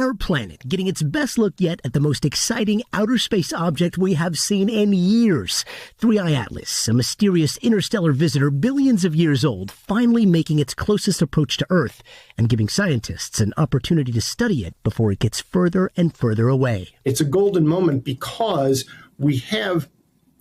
our planet, getting its best look yet at the most exciting outer space object we have seen in years. 3I Atlas, a mysterious interstellar visitor billions of years old, finally making its closest approach to Earth and giving scientists an opportunity to study it before it gets further and further away. It's a golden moment because we have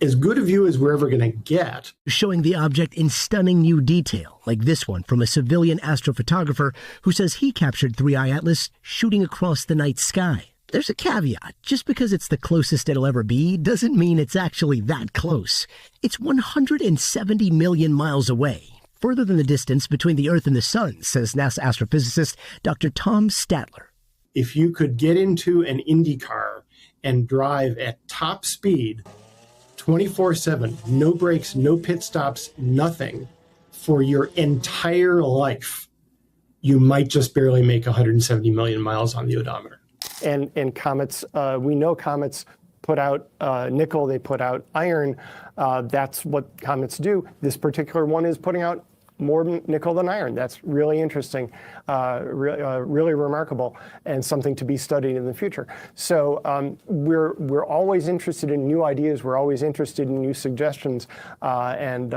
as good a view as we're ever going to get. Showing the object in stunning new detail, like this one from a civilian astrophotographer who says he captured 3I Atlas shooting across the night sky. There's a caveat. Just because it's the closest it'll ever be doesn't mean it's actually that close. It's 170 million miles away, further than the distance between the Earth and the Sun, says NASA astrophysicist Dr. Tom Statler. If you could get into an Indy car and drive at top speed 24/7, no brakes, no pit stops, nothing, for your entire life, you might just barely make 170 million miles on the odometer. And comets, we know comets put out nickel, they put out iron. That's what comets do. This particular one is putting out more nickel than iron. That's really interesting, really remarkable, and something to be studied in the future. So we're always interested in new ideas. We're always interested in new suggestions, and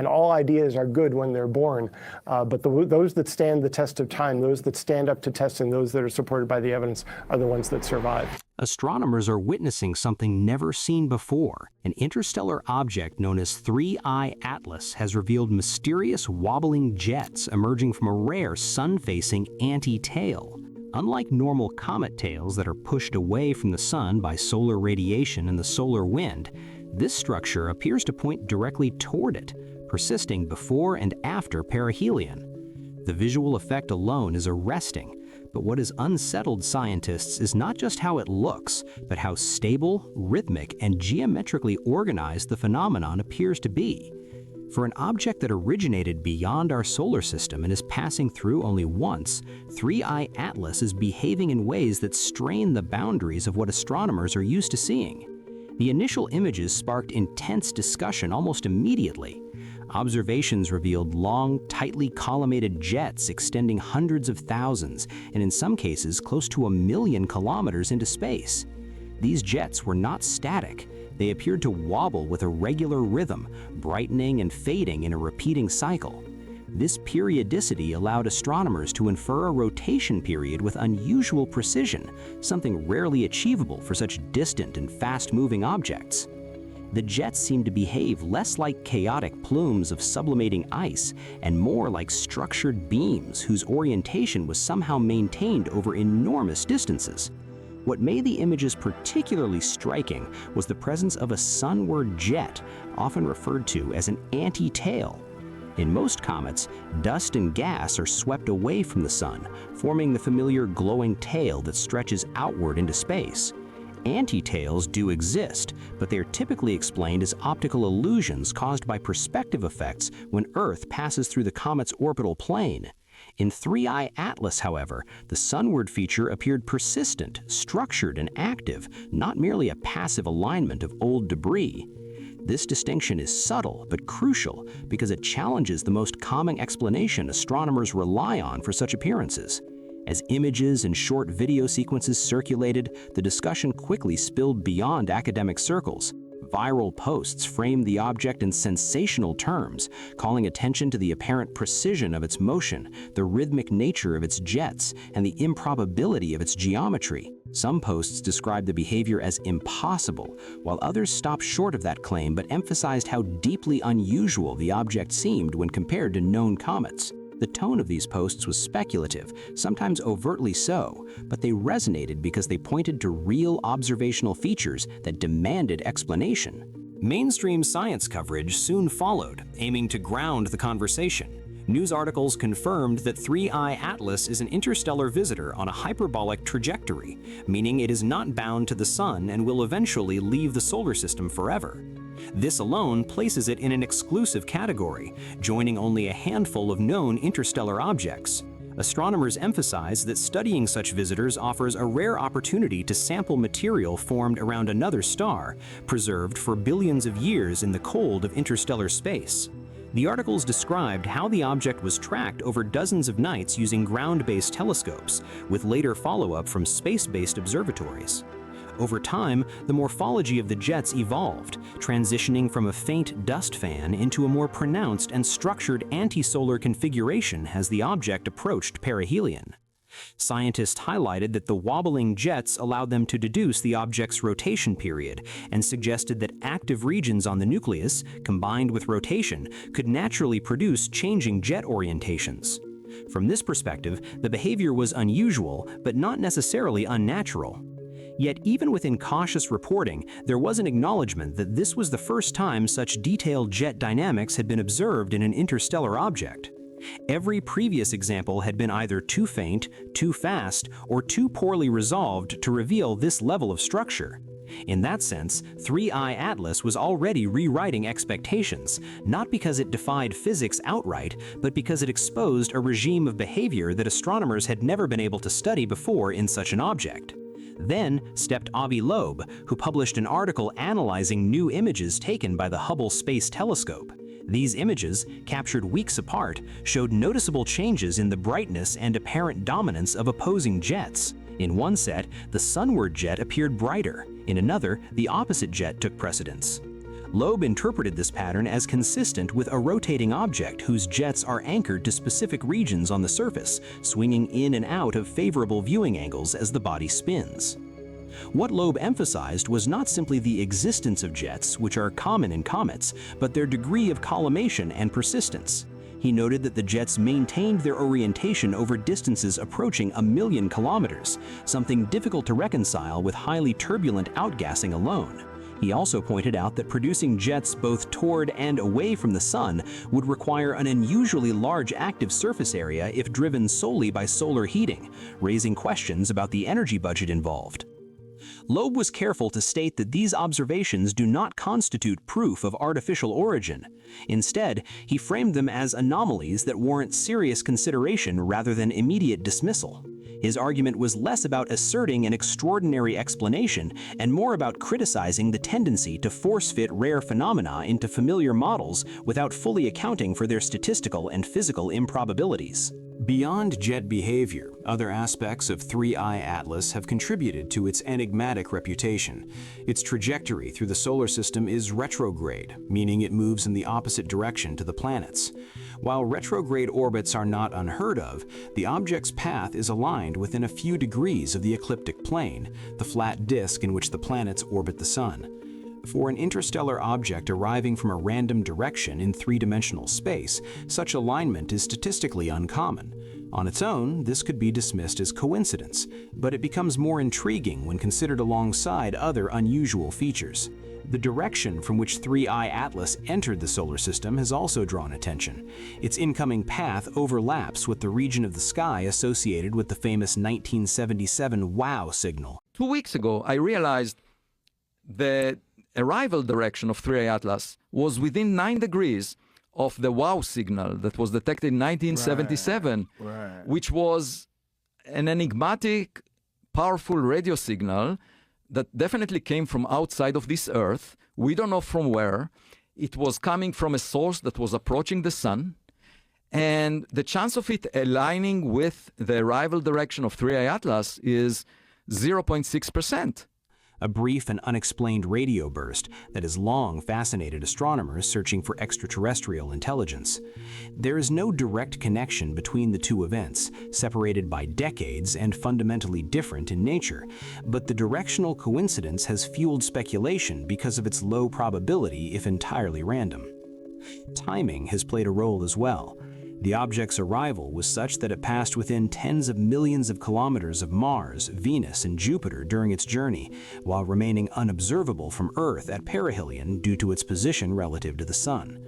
all ideas are good when they're born. But those that stand the test of time, those that stand up to testing, those that are supported by the evidence, are the ones that survive. Astronomers are witnessing something never seen before. An interstellar object known as 3I Atlas has revealed mysterious wobbling jets emerging from a rare sun-facing anti-tail. Unlike normal comet tails that are pushed away from the sun by solar radiation and the solar wind, this structure appears to point directly toward it, persisting before and after perihelion. The visual effect alone is arresting. But what has unsettled scientists is not just how it looks, but how stable, rhythmic, and geometrically organized the phenomenon appears to be. For an object that originated beyond our solar system and is passing through only once, 3I Atlas is behaving in ways that strain the boundaries of what astronomers are used to seeing. The initial images sparked intense discussion almost immediately. Observations revealed long, tightly collimated jets extending hundreds of thousands, and in some cases close to 1 million kilometers into space. These jets were not static. They appeared to wobble with a regular rhythm, brightening and fading in a repeating cycle. This periodicity allowed astronomers to infer a rotation period with unusual precision, something rarely achievable for such distant and fast-moving objects. The jets seemed to behave less like chaotic plumes of sublimating ice and more like structured beams whose orientation was somehow maintained over enormous distances. What made the images particularly striking was the presence of a sunward jet, often referred to as an anti-tail. In most comets, dust and gas are swept away from the sun, forming the familiar glowing tail that stretches outward into space. Anti-tails do exist, but they are typically explained as optical illusions caused by perspective effects when Earth passes through the comet's orbital plane. In 3I Atlas, however, the sunward feature appeared persistent, structured, and active, not merely a passive alignment of old debris. This distinction is subtle but crucial because it challenges the most common explanation astronomers rely on for such appearances. As images and short video sequences circulated, the discussion quickly spilled beyond academic circles. Viral posts framed the object in sensational terms, calling attention to the apparent precision of its motion, the rhythmic nature of its jets, and the improbability of its geometry. Some posts described the behavior as impossible, while others stopped short of that claim but emphasized how deeply unusual the object seemed when compared to known comets. The tone of these posts was speculative, sometimes overtly so, but they resonated because they pointed to real observational features that demanded explanation. Mainstream science coverage soon followed, aiming to ground the conversation. News articles confirmed that 3I Atlas is an interstellar visitor on a hyperbolic trajectory, meaning it is not bound to the sun and will eventually leave the solar system forever. This alone places it in an exclusive category, joining only a handful of known interstellar objects. Astronomers emphasize that studying such visitors offers a rare opportunity to sample material formed around another star, preserved for billions of years in the cold of interstellar space. The articles described how the object was tracked over dozens of nights using ground-based telescopes, with later follow-up from space-based observatories. Over time, the morphology of the jets evolved, transitioning from a faint dust fan into a more pronounced and structured anti-solar configuration as the object approached perihelion. Scientists highlighted that the wobbling jets allowed them to deduce the object's rotation period and suggested that active regions on the nucleus, combined with rotation, could naturally produce changing jet orientations. From this perspective, the behavior was unusual, but not necessarily unnatural. Yet even within cautious reporting, there was an acknowledgement that this was the first time such detailed jet dynamics had been observed in an interstellar object. Every previous example had been either too faint, too fast, or too poorly resolved to reveal this level of structure. In that sense, 3I Atlas was already rewriting expectations, not because it defied physics outright, but because it exposed a regime of behavior that astronomers had never been able to study before in such an object. Then stepped Avi Loeb, who published an article analyzing new images taken by the Hubble Space Telescope. These images, captured weeks apart, showed noticeable changes in the brightness and apparent dominance of opposing jets. In one set, the sunward jet appeared brighter. In another, the opposite jet took precedence. Loeb interpreted this pattern as consistent with a rotating object whose jets are anchored to specific regions on the surface, swinging in and out of favorable viewing angles as the body spins. What Loeb emphasized was not simply the existence of jets, which are common in comets, but their degree of collimation and persistence. He noted that the jets maintained their orientation over distances approaching 1,000,000 kilometers, something difficult to reconcile with highly turbulent outgassing alone. He also pointed out that producing jets both toward and away from the sun would require an unusually large active surface area if driven solely by solar heating, raising questions about the energy budget involved. Loeb was careful to state that these observations do not constitute proof of artificial origin. Instead, he framed them as anomalies that warrant serious consideration rather than immediate dismissal. His argument was less about asserting an extraordinary explanation and more about criticizing the tendency to force-fit rare phenomena into familiar models without fully accounting for their statistical and physical improbabilities. Beyond jet behavior, other aspects of 3I Atlas have contributed to its enigmatic reputation. Its trajectory through the solar system is retrograde, meaning it moves in the opposite direction to the planets. While retrograde orbits are not unheard of, the object's path is aligned within a few degrees of the ecliptic plane, the flat disk in which the planets orbit the Sun. For an interstellar object arriving from a random direction in three-dimensional space, such alignment is statistically uncommon. On its own, this could be dismissed as coincidence, but it becomes more intriguing when considered alongside other unusual features. The direction from which 3I Atlas entered the solar system has also drawn attention. Its incoming path overlaps with the region of the sky associated with the famous 1977 WOW signal. 2 weeks ago, I realized the arrival direction of 3I Atlas was within 9 degrees of the WOW signal that was detected in 1977, which was an enigmatic, powerful radio signal that definitely came from outside of this Earth. We don't know from where. It was coming from a source that was approaching the sun, and the chance of it aligning with the arrival direction of 3I Atlas is 0.6%. A brief and unexplained radio burst that has long fascinated astronomers searching for extraterrestrial intelligence. There is no direct connection between the two events, separated by decades and fundamentally different in nature, but the directional coincidence has fueled speculation because of its low probability if entirely random. Timing has played a role as well. The object's arrival was such that it passed within tens of millions of kilometers of Mars, Venus, and Jupiter during its journey, while remaining unobservable from Earth at perihelion due to its position relative to the Sun.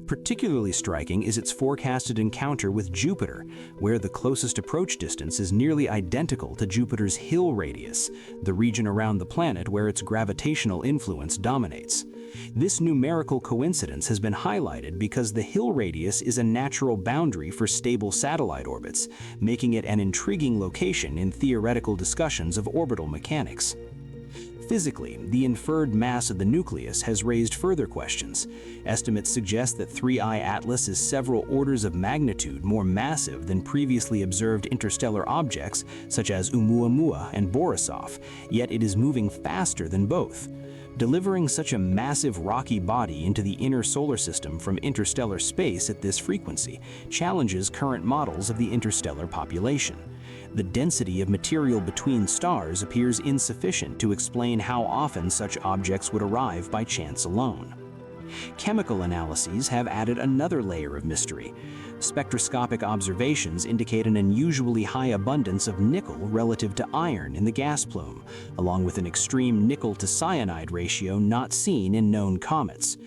Particularly striking is its forecasted encounter with Jupiter, where the closest approach distance is nearly identical to Jupiter's Hill radius, the region around the planet where its gravitational influence dominates. This numerical coincidence has been highlighted because the Hill radius is a natural boundary for stable satellite orbits, making it an intriguing location in theoretical discussions of orbital mechanics. Physically, the inferred mass of the nucleus has raised further questions. Estimates suggest that 3I Atlas is several orders of magnitude more massive than previously observed interstellar objects such as Oumuamua and Borisov, yet it is moving faster than both. Delivering such a massive rocky body into the inner solar system from interstellar space at this frequency challenges current models of the interstellar population. The density of material between stars appears insufficient to explain how often such objects would arrive by chance alone. Chemical analyses have added another layer of mystery. Spectroscopic observations indicate an unusually high abundance of nickel relative to iron in the gas plume, along with an extreme nickel-to-cyanide ratio not seen in known comets.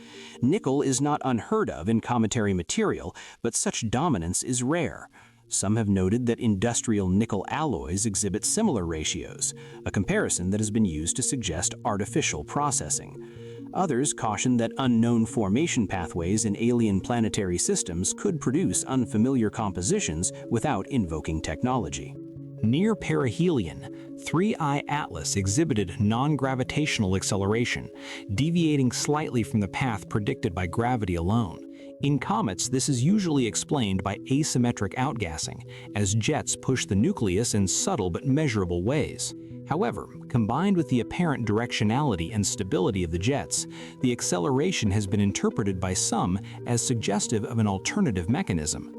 Nickel is not unheard of in cometary material, but such dominance is rare. Some have noted that industrial nickel alloys exhibit similar ratios, a comparison that has been used to suggest artificial processing. Others caution that unknown formation pathways in alien planetary systems could produce unfamiliar compositions without invoking technology. Near perihelion, 3I Atlas exhibited non-gravitational acceleration, deviating slightly from the path predicted by gravity alone. In comets, this is usually explained by asymmetric outgassing, as jets push the nucleus in subtle but measurable ways. However, combined with the apparent directionality and stability of the jets, the acceleration has been interpreted by some as suggestive of an alternative mechanism.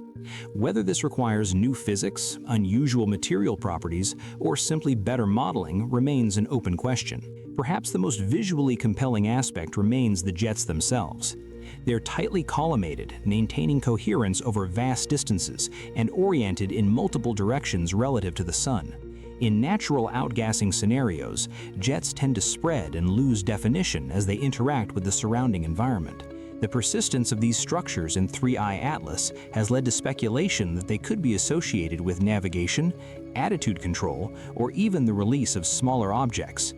Whether this requires new physics, unusual material properties, or simply better modeling remains an open question. Perhaps the most visually compelling aspect remains the jets themselves. They're tightly collimated, maintaining coherence over vast distances and oriented in multiple directions relative to the Sun. In natural outgassing scenarios, jets tend to spread and lose definition as they interact with the surrounding environment. The persistence of these structures in 3I Atlas has led to speculation that they could be associated with navigation, attitude control, or even the release of smaller objects.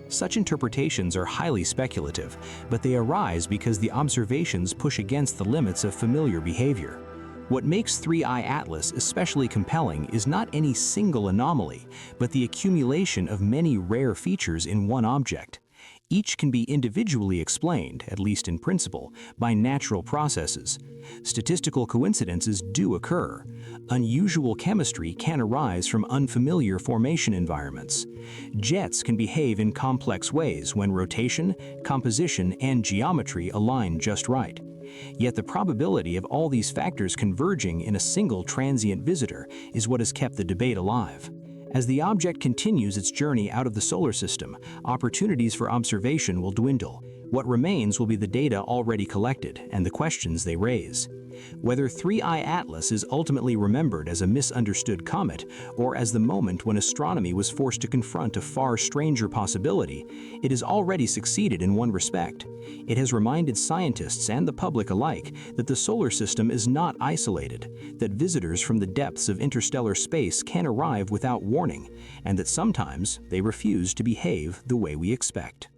Such interpretations are highly speculative, but they arise because the observations push against the limits of familiar behavior. What makes 3I Atlas especially compelling is not any single anomaly, but the accumulation of many rare features in one object. Each can be individually explained, at least in principle, by natural processes. Statistical coincidences do occur. Unusual chemistry can arise from unfamiliar formation environments. Jets can behave in complex ways when rotation, composition, and geometry align just right. Yet the probability of all these factors converging in a single transient visitor is what has kept the debate alive. As the object continues its journey out of the solar system, opportunities for observation will dwindle. What remains will be the data already collected and the questions they raise. Whether 3I Atlas is ultimately remembered as a misunderstood comet or as the moment when astronomy was forced to confront a far stranger possibility, it has already succeeded in one respect. It has reminded scientists and the public alike that the solar system is not isolated, that visitors from the depths of interstellar space can arrive without warning, and that sometimes they refuse to behave the way we expect.